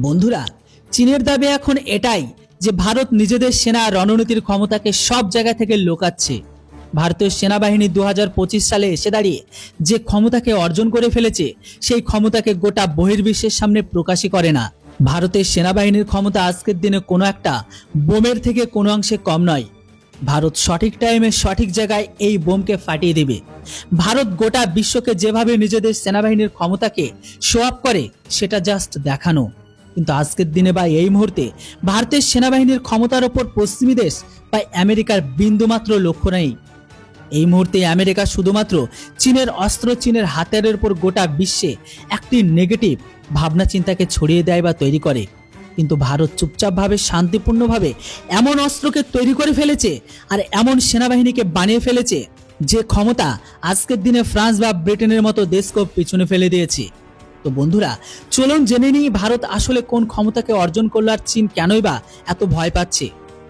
বন্ধুরা, চীনের দাবি এখন এটাই যে ভারত নিজেদের সেনা রণনীতির ক্ষমতাকে সব জায়গা থেকে লুকাচ্ছে। ভারতীয় সেনাবাহিনী 2025 সালে এসে দাঁড়িয়ে যে ক্ষমতাকে অর্জন করে ফেলেছে, সেই ক্ষমতাকে গোটা বহির্বিশ্বের সামনে প্রকাশই করে না। ভারতের সেনাবাহিনীর ক্ষমতা আজকের দিনে কোনো একটা বোমের থেকে কোনো অংশে কম নয়। ভারত সঠিক টাইমে সঠিক জায়গায় এই বোমকে ফাটিয়ে দেবে। ভারত গোটা বিশ্বকে যেভাবে নিজেদের সেনাবাহিনীর ক্ষমতাকে শো আপ করে, সেটা জাস্ট দেখানো। কিন্তু আজকের দিনে বা এই মুহূর্তে ভারতের সেনাবাহিনীর ক্ষমতার ওপর পশ্চিমী দেশ বা আমেরিকার বিন্দুমাত্র লক্ষ্য নেই। এই মুহূর্তে আমেরিকা শুধুমাত্র চীনের অস্ত্র, চীনের হাতিয়ারের উপর গোটা বিশ্বে একটি নেগেটিভ ভাবনা চিন্তাকে ছড়িয়ে দেয় বা তৈরি করে। কিন্তু ভারত চুপচাপভাবে শান্তিপূর্ণভাবে এমন অস্ত্রকে তৈরি করে ফেলেছে আর এমন সেনাবাহিনীকে বানিয়ে ফেলেছে যে ক্ষমতা আজকের দিনে ফ্রান্স বা ব্রিটেনের মতো দেশকে পিছনে ফেলে দিয়েছে। তো বন্ধুরা, চলুন জেনে নিই ভারত আসলে কোন ক্ষমতাকে অর্জন করলো আর চীন কেনই বা এত ভয় পাচ্ছে।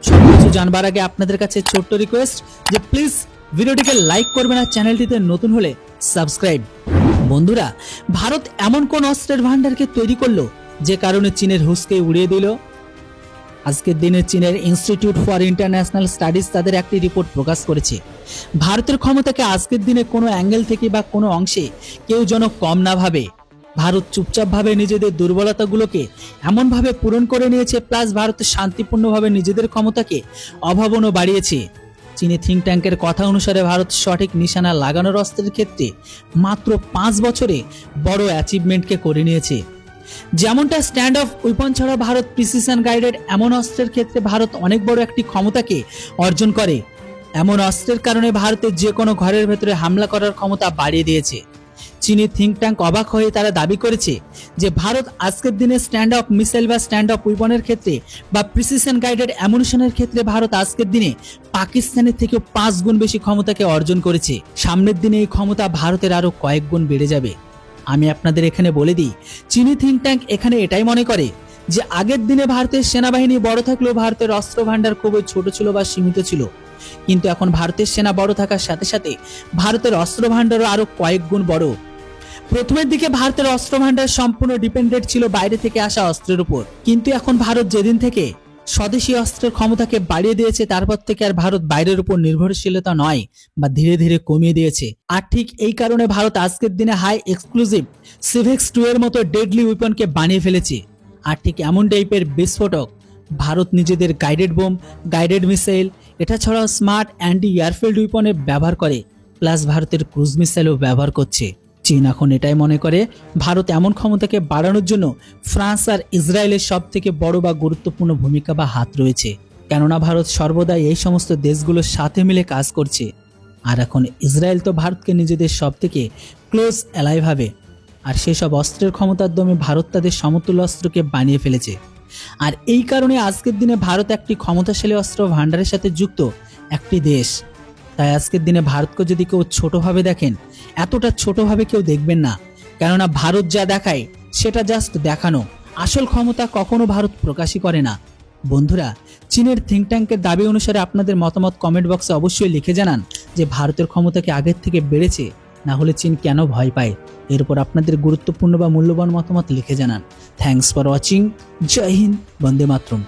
সবকিছু জানবার আগে আপনাদের কাছে ছোট্ট রিকোয়েস্ট যে প্লিজ ভিডিওটিকে লাইক করবেন আর চ্যানেলটিতে নতুন হলে সাবস্ক্রাইব। বন্ধুরা, ভারত এমন কোন অস্ত্রের ভান্ডারকে তৈরি করলো যে কারণে চীনের হুঁশকে উড়িয়ে দিল? আজকের দিনে চীনের ইনস্টিটিউট ফর ইন্টারন্যাশনাল স্টাডিজ তাদের একটি রিপোর্ট প্রকাশ করেছে। ভারতের ক্ষমতাকে আজকের দিনে কোনো অ্যাঙ্গেল থেকে বা কোনো অংশে কেউ যেন কম না ভাবে। ভারত চুপচাপভাবে নিজেদের দুর্বলতাগুলোকে এমনভাবে পূরণ করে নিয়েছে, প্লাস ভারত শান্তিপূর্ণভাবে নিজেদের ক্ষমতাকে অভাবনও বাড়িয়েছে। চীনি থিঙ্ক ট্যাঙ্কের কথা অনুসারে ভারত সঠিক নিশানা লাগানোর অস্ত্রের ক্ষেত্রে মাত্র 5 বছরে বড় অ্যাচিভমেন্টকে করে নিয়েছে। যেমনটা স্ট্যান্ড অফ উইপন ছাড়া ভারত প্রিসিশন গাইডেড এমন অস্ত্রের ক্ষেত্রে ভারত অনেক বড় একটি ক্ষমতাকে অর্জন করে। এমন অস্ত্রের কারণে ভারতের যে কোনো ঘরের ভেতরে হামলা করার ক্ষমতা বাড়িয়ে দিয়েছে। চীনি থিঙ্ক ট্যাঙ্ক অবাক হয়ে তারা দাবি করেছে যে ভারত আজকের দিনে স্ট্যান্ড অফ মিসাইল বা স্ট্যান্ড অফ উইপনের ক্ষেত্রে বা প্রিসিশন গাইডেড অ্যামুনিশনের ক্ষেত্রে ভারত আজকের দিনে পাকিস্তানের থেকেও 5 গুণ বেশি ক্ষমতাকে অর্জন করেছে। সামনের দিনে এই ক্ষমতা ভারতের আরো কয়েক গুণ বেড়ে যাবে। আমি আপনাদের এখানে বলে দিই, চীনি থিঙ্ক ট্যাঙ্ক এখানে এটাই মনে করে যে আগের দিনে ভারতের সেনাবাহিনী বড় থাকলেও ভারতের অস্ত্র ভান্ডার খুবই ছোট ছিল বা সীমিত ছিল। কিন্তু এখন ভারতের সেনা বড় থাকার সাথে সাথে ভারতের অস্ত্র ভান্ডারও আরো কয়েক গুণ বড়। প্রথমের দিকে ভারতের অস্ত্র ভান্ডার সম্পূর্ণ ডিপেন্ডেন্ট ছিল বাইরে থেকে আসা অস্ত্রের উপর, কিন্তু এখন ভারত যেদিন থেকে স্বদেশী অস্ত্রের ক্ষমতাকে বাড়িয়ে দিয়েছে, তারপর থেকে আর ভারত বাইরের উপর নির্ভরশীলতা নয় বা ধীরে ধীরে কমিয়ে দিয়েছে। আর ঠিক এই কারণে ভারত আজকের দিনে হাই এক্সক্লুসিভ সিভেক্স 2 এর মতো ডেডলি উইপনকে বানিয়ে ফেলেছে। আর ঠিক এমন টাইপের বিস্ফোরক ভারত নিজেদের গাইডেড বোম, গাইডেড মিসাইল, এটা ছাড়াও স্মার্ট অ্যান্টি এয়ারফিল্ড উইপনে ব্যবহার করে, প্লাস ভারতের ক্রুজ মিসাইলও ব্যবহার করছে। চীন এখন এটাই মনে করে ভারত এমন ক্ষমতাকে বাড়ানোর জন্য ফ্রান্স আর ইসরায়েলের সব থেকে বড় বা গুরুত্বপূর্ণ ভূমিকা বা হাত রয়েছে, কেননা ভারত সর্বদাই এই সমস্ত দেশগুলোর সাথে মিলে কাজ করছে। আর এখন ইসরায়েল তো ভারতকে নিজেদের সব থেকে ক্লোজ অ্যালাই ভাবে, আর সেসব অস্ত্রের ক্ষমতার দমে ভারত তাদের সমতুল্য অস্ত্রকে বানিয়ে ফেলেছে। আর এই কারণে আজকের দিনে ভারত একটি ক্ষমতাশালী অস্ত্র ভান্ডারের সাথে যুক্ত একটি দেশ। তাই আজকের দিনে ভারতকে যদি কেউ ছোটভাবে দেখেন, এতটা ছোটভাবে কেউ দেখবেন না, কেননা ভারত যা দেখায় সেটা জাস্ট দেখানো, আসল ক্ষমতা কখনো ভারত প্রকাশই করে না। বন্ধুরা, চীনের থিঙ্ক ট্যাঙ্কের দাবি অনুসারে আপনাদের মতামত কমেন্ট বক্সে অবশ্যই লিখে জানান যে ভারতের ক্ষমতা কি আগের থেকে বেড়েছে, না হলে চীন কেন ভয় পায়। এরপর আপনাদের গুরুত্বপূর্ণ বা মূল্যবান মতামত লিখে জানান। Thanks for watching. জয় হিন্দ, বন্দে মাতরম।